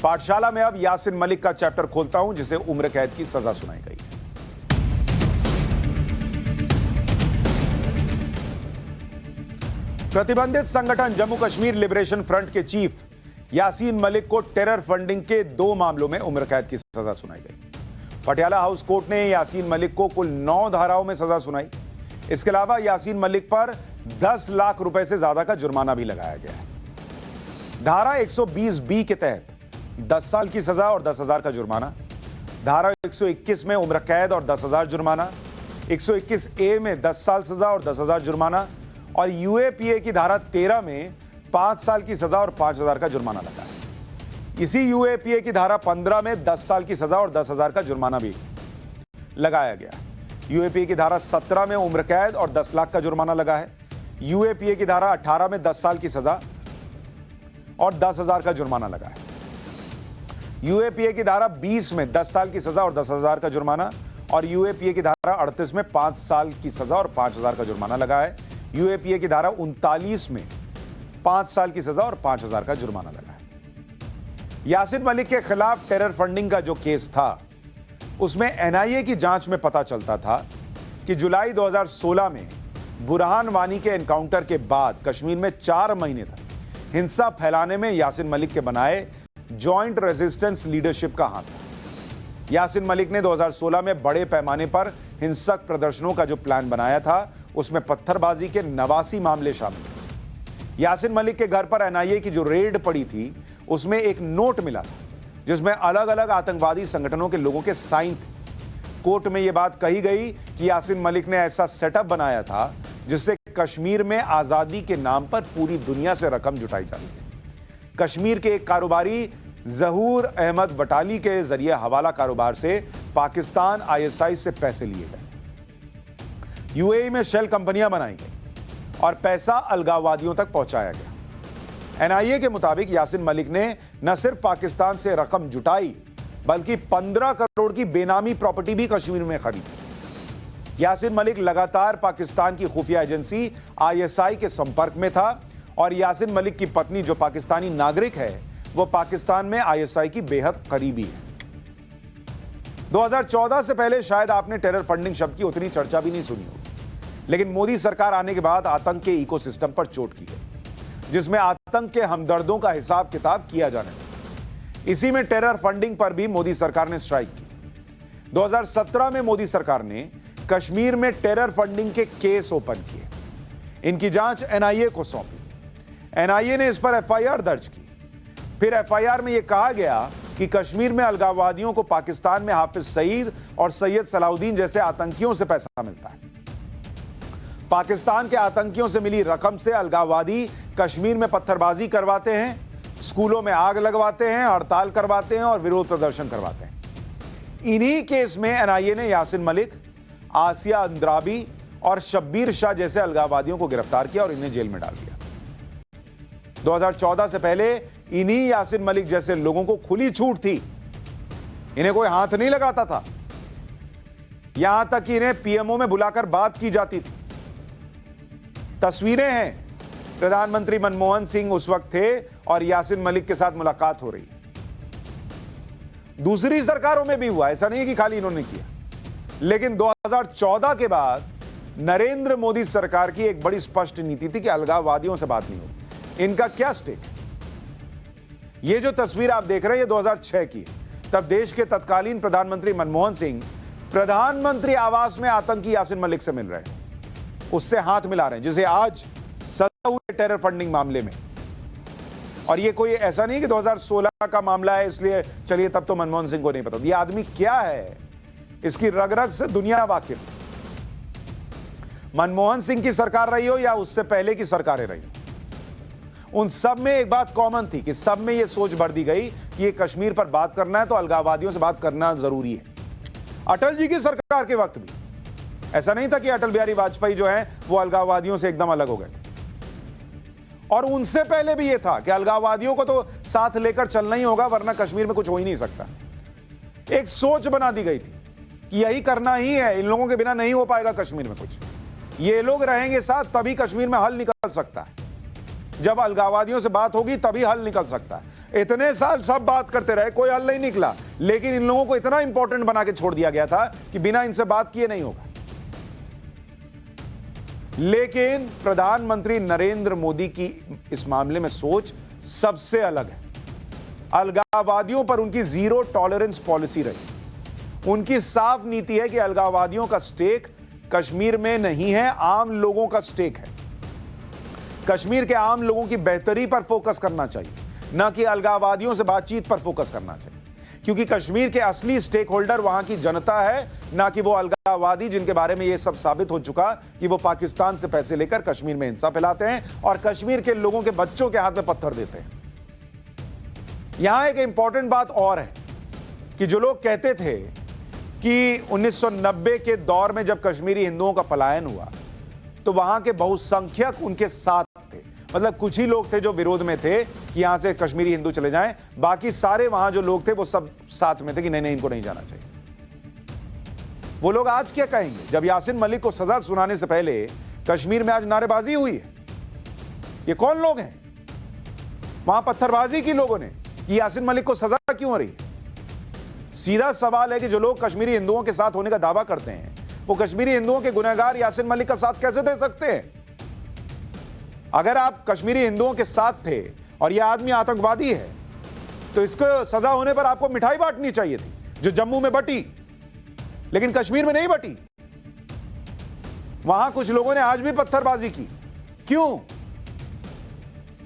पाठशाला में अब यासिन मलिक का चैप्टर खोलता हूं, जिसे उम्र कैद की सजा सुनाई गई है। प्रतिबंधित संगठन जम्मू कश्मीर लिबरेशन फ्रंट के चीफ यासीन मलिक को टेरर फंडिंग के 2 मामलों में उम्र कैद की सजा सुनाई गई। पटियाला हाउस कोर्ट ने यासीन मलिक को कुल 9 धाराओं में सजा सुनाई। इसके अलावा यासीन मलिक पर 10 लाख रुपए से ज्यादा का जुर्माना भी लगाया गया है। धारा 120B के तहत 10 साल की सजा और 10,000 का जुर्माना, धारा 121 में उम्र कैद और 10,000 जुर्माना, 121A में 10 साल सजा और 10,000 जुर्माना और UAPA की धारा 13 में 5 साल की सजा और 5,000 का जुर्माना लगा है। इसी UAPA की धारा 15 में 10 साल की सजा और 10,000 का जुर्माना भी लगाया गया। UAPA की धारा 17 में उम्र कैद और 10 लाख का जुर्माना लगा है। UAPA की धारा 18 में 10 साल की सजा और 10,000 का जुर्माना लगा है। UAPA की धारा 20 में 10 साल की सजा और 10,000 का जुर्माना और UAPA की धारा 38 में 5 साल की सजा और 5,000 का जुर्माना लगा है। UAPA की धारा 39 में 5 साल की सजा और 5,000 का जुर्माना लगा है। यासिन मलिक के खिलाफ टेरर फंडिंग का जो केस था, उसमें NIA की जांच में पता चलता था कि जुलाई 2016 में बुरहान वानी के एनकाउंटर के बाद कश्मीर में 4 महीने तक हिंसा फैलाने में यासिन मलिक के बनाए जॉइंट रेजिस्टेंस लीडरशिप का हाथ था। यासिन मलिक ने 2016 में बड़े पैमाने पर हिंसक प्रदर्शनों का जो प्लान बनाया था, उसमें पत्थरबाजी के 89 मामले शामिल थे। यासिन मलिक के घर पर NIA की जो रेड पड़ी थी, उसमें एक नोट मिला था जिसमें अलग अलग आतंकवादी संगठनों के लोगों के साइन थे। कोर्ट में यह बात कही गई कि यासिन मलिक ने ऐसा सेटअप बनाया था जिससे कश्मीर में आजादी के नाम पर पूरी दुनिया से रकम जुटाई जा सके। कश्मीर के एक कारोबारी जहूर अहमद बटाली के जरिए हवाला कारोबार से पाकिस्तान ISI से पैसे लिए गए। UAE में शेल कंपनियां बनाई गई और पैसा अलगाववादियों तक पहुंचाया गया। NIA के मुताबिक यासिन मलिक ने न सिर्फ पाकिस्तान से रकम जुटाई, बल्कि 15 करोड़ की बेनामी प्रॉपर्टी भी कश्मीर में खरीदी। यासिन मलिक लगातार पाकिस्तान की खुफिया एजेंसी ISI के संपर्क में था और यासिन मलिक की पत्नी, जो पाकिस्तानी नागरिक है, वो पाकिस्तान में ISI की बेहद करीबी है। 2014 से पहले शायद आपने टेरर फंडिंग शब्द की उतनी चर्चा भी नहीं सुनी होगी, लेकिन मोदी सरकार आने के बाद आतंक के इकोसिस्टम पर चोट की गई, जिसमें आतंक के हमदर्दों का हिसाब किताब किया जाने लगा। इसी में टेरर फंडिंग पर भी मोदी सरकार ने स्ट्राइक की। 2017 में मोदी सरकार ने कश्मीर में टेरर फंडिंग के केस ओपन किए। इनकी जांच NIA को सौंपी। NIA ने इस पर FIR दर्ज की। फिर FIR में यह कहा गया कि कश्मीर में अलगाववादियों को पाकिस्तान में हाफिज सईद और सैयद सलाउद्दीन जैसे आतंकियों से पैसा मिलता है। पाकिस्तान के आतंकियों से मिली रकम से अलगाववादी कश्मीर में पत्थरबाजी करवाते हैं, स्कूलों में आग लगवाते हैं, हड़ताल करवाते हैं और विरोध प्रदर्शन करवाते हैं। इन्हीं केस में NIA ने यासिन मलिक, आसिया अंद्राबी और शब्बीर शाह जैसे अलगाववादियों को गिरफ्तार किया और इन्हें जेल में डाल दिया। 2014 से पहले इन्हीं यासिन मलिक जैसे लोगों को खुली छूट थी। इन्हें कोई हाथ नहीं लगाता था। यहां तक कि इन्हें PMO में बुलाकर बात की जाती थी। तस्वीरें हैं, प्रधानमंत्री मनमोहन सिंह उस वक्त थे और यासिन मलिक के साथ मुलाकात हो रही। दूसरी सरकारों में भी हुआ, ऐसा नहीं है कि खाली इन्होंने किया। लेकिन 2014 के बाद नरेंद्र मोदी सरकार की एक बड़ी स्पष्ट नीति थी कि अलगाववादियों से बात नहीं होगी। इनका क्या स्टेक है? ये जो तस्वीर आप देख रहे हैं, ये 2006 की है। तब देश के तत्कालीन प्रधानमंत्री मनमोहन सिंह प्रधानमंत्री आवास में आतंकी यासिन मलिक से मिल रहे हैं, उससे हाथ मिला रहे हैं, जिसे आज सजा हुई है टेरर फंडिंग मामले में। और ये कोई ऐसा नहीं कि 2016 का मामला है इसलिए चलिए तब तो मनमोहन सिंह को नहीं पता। ये आदमी क्या है, इसकी रग रग से दुनिया वाकिफ। मनमोहन सिंह की सरकार रही हो या उससे पहले की सरकारें रही, उन सब में एक बात कॉमन थी कि सब में यह सोच भर दी गई कि ये कश्मीर पर बात करना है तो अलगाववादियों से बात करना जरूरी है। अटल जी की सरकार के वक्त भी ऐसा नहीं था कि अटल बिहारी वाजपेयी जो है वो अलगाववादियों से एकदम अलग हो गए थे। और उनसे पहले भी यह था कि अलगाववादियों को तो साथ लेकर चलना ही होगा, वरना कश्मीर में कुछ हो ही नहीं सकता। एक सोच बना दी गई थी कि यही करना ही है, इन लोगों के बिना नहीं हो पाएगा कश्मीर में कुछ, ये लोग रहेंगे साथ तभी कश्मीर में हल निकल सकता है। जब अलगाववादियों से बात होगी तभी हल निकल सकता है। इतने साल सब बात करते रहे, कोई हल नहीं निकला, लेकिन इन लोगों को इतना इंपॉर्टेंट बना के छोड़ दिया गया था कि बिना इनसे बात किए नहीं होगा। लेकिन प्रधानमंत्री नरेंद्र मोदी की इस मामले में सोच सबसे अलग है। अलगाववादियों पर उनकी जीरो टॉलरेंस पॉलिसी रही। उनकी साफ नीति है कि अलगाववादियों का स्टेक कश्मीर में नहीं है, आम लोगों का स्टेक है। कश्मीर के आम लोगों की बेहतरी पर फोकस करना चाहिए, न कि अलगाववादियों से बातचीत पर फोकस करना चाहिए, क्योंकि कश्मीर के असली स्टेक होल्डर वहां की जनता है, ना कि वो अलगाववादी जिनके बारे में यह सब साबित हो चुका कि वो पाकिस्तान से पैसे लेकर कश्मीर में हिंसा फैलाते हैं और कश्मीर के लोगों के बच्चों के हाथ में पत्थर देते हैं। यहां एक इंपॉर्टेंट बात और है कि जो लोग कहते थे कि 1990 के दौर में जब कश्मीरी हिंदुओं का पलायन हुआ तो वहां के बहुसंख्यक उनके साथ थे, मतलब कुछ ही लोग थे जो विरोध में थे कि यहां से कश्मीरी हिंदू चले जाएं, बाकी सारे वहां जो लोग थे वो सब साथ में थे कि नहीं नहीं इनको नहीं जाना चाहिए। वो लोग आज क्या कहेंगे जब यासीन मलिक को सजा सुनाने से पहले कश्मीर में आज नारेबाजी हुई है? ये कौन लोग हैं? वहां पत्थरबाजी की लोगों ने कि यासीन मलिक को सजा क्यों हो रही है? सीधा सवाल है कि जो लोग कश्मीरी हिंदुओं के साथ होने का दावा करते हैं वो कश्मीरी हिंदुओं के गुनहगार यासीन मलिक का साथ कैसे दे सकते हैं? अगर आप कश्मीरी हिंदुओं के साथ थे और यह आदमी आतंकवादी है तो इसको सजा होने पर आपको मिठाई बांटनी चाहिए थी, जो जम्मू में बटी लेकिन कश्मीर में नहीं बटी। वहां कुछ लोगों ने आज भी पत्थरबाजी की। क्यों?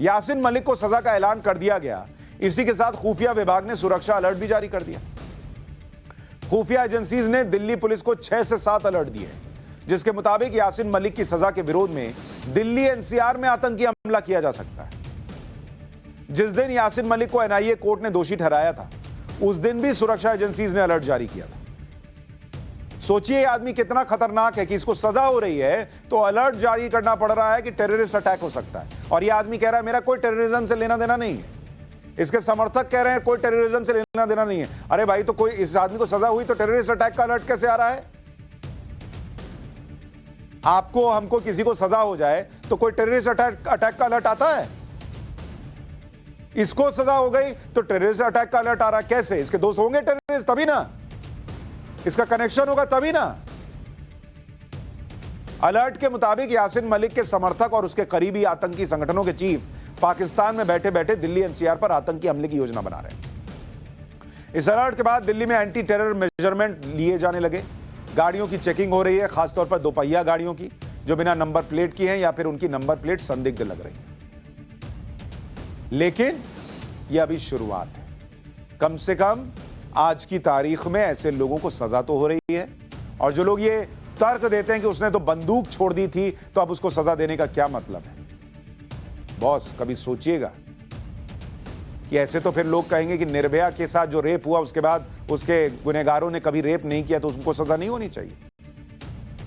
यासीन मलिक को सजा का ऐलान कर दिया गया, इसी के साथ खुफिया विभाग ने सुरक्षा अलर्ट भी जारी कर दिया। खुफिया एजेंसीज ने दिल्ली पुलिस को 6 से 7 अलर्ट दिए, जिसके मुताबिक यासीन मलिक की सजा के विरोध में दिल्ली एनसीआर में आतंकी हमला किया जा सकता है। जिस दिन यासीन मलिक को एनआईए कोर्ट ने दोषी ठहराया था उस दिन भी सुरक्षा एजेंसीज ने अलर्ट जारी किया था। सोचिए आदमी कितना खतरनाक है कि इसको सजा हो रही है तो अलर्ट जारी करना पड़ रहा है कि टेररिस्ट अटैक हो सकता है, और यह आदमी कह रहा है मेरा कोई टेररिज्म से लेना देना नहीं है। इसके समर्थक कह रहे हैं कोई टेररिज्म से लेना देना नहीं है। अरे भाई, तो कोई इस आदमी को सजा हुई तो टेररिस्ट अटैक का अलर्ट कैसे आ रहा है? आपको हमको किसी को सजा हो जाए तो कोई टेररिस्ट अटैक का अलर्ट आता है? इसको सजा हो गई तो टेररिस्ट अटैक का अलर्ट आ रहा है। कैसे? इसके दोस्त होंगे टेररिस्ट तभी ना, इसका कनेक्शन होगा तभी ना। अलर्ट के मुताबिक यासीन मलिक के समर्थक और उसके करीबी आतंकी संगठनों के चीफ पाकिस्तान में बैठे बैठे दिल्ली एनसीआर पर आतंकी हमले की योजना बना रहे हैं। इस अलर्ट के बाद दिल्ली में एंटी टेरर मेजरमेंट लिए जाने लगे। गाड़ियों की चेकिंग हो रही है, खासतौर पर दोपहिया गाड़ियों की जो बिना नंबर प्लेट की हैं या फिर उनकी नंबर प्लेट संदिग्ध लग रही है। लेकिन यह अभी शुरुआत है। कम से कम आज की तारीख में ऐसे लोगों को सजा तो हो रही है, और जो लोग ये तर्क देते हैं कि उसने तो बंदूक छोड़ दी थी तो अब उसको सजा देने का क्या मतलब है? बॉस, कभी सोचिएगा कि ऐसे तो फिर लोग कहेंगे कि निर्भया के साथ जो रेप हुआ उसके बाद उसके गुनहगारों ने कभी रेप नहीं किया तो उनको सजा नहीं होनी चाहिए।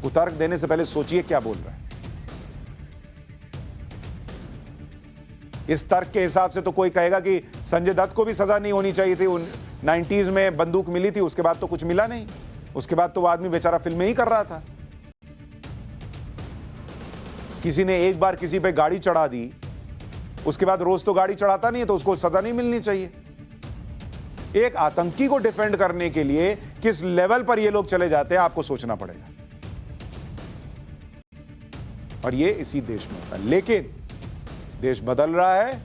वो तर्क देने से पहले सोचिए क्या बोल रहा है। इस तर्क के हिसाब से तो कोई कहेगा कि संजय दत्त को भी सजा नहीं होनी चाहिए थी, उन 90s में बंदूक मिली थी, उसके बाद तो कुछ मिला नहीं, उसके बाद तो वो आदमी बेचारा फिल्में ही कर रहा था। किसी ने एक बार किसी पे गाड़ी चढ़ा दी, उसके बाद रोज तो गाड़ी चढ़ाता नहीं है, तो उसको सजा नहीं मिलनी चाहिए। एक आतंकी को डिफेंड करने के लिए किस लेवल पर ये लोग चले जाते हैं आपको सोचना पड़ेगा, और ये इसी देश में होता है। लेकिन देश बदल रहा है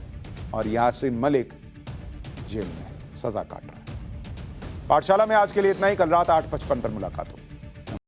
और यासीन मलिक जेल में सजा काट रहा है। पाठशाला में आज के लिए इतना ही। कल रात 8:55 पर मुलाकात होगी।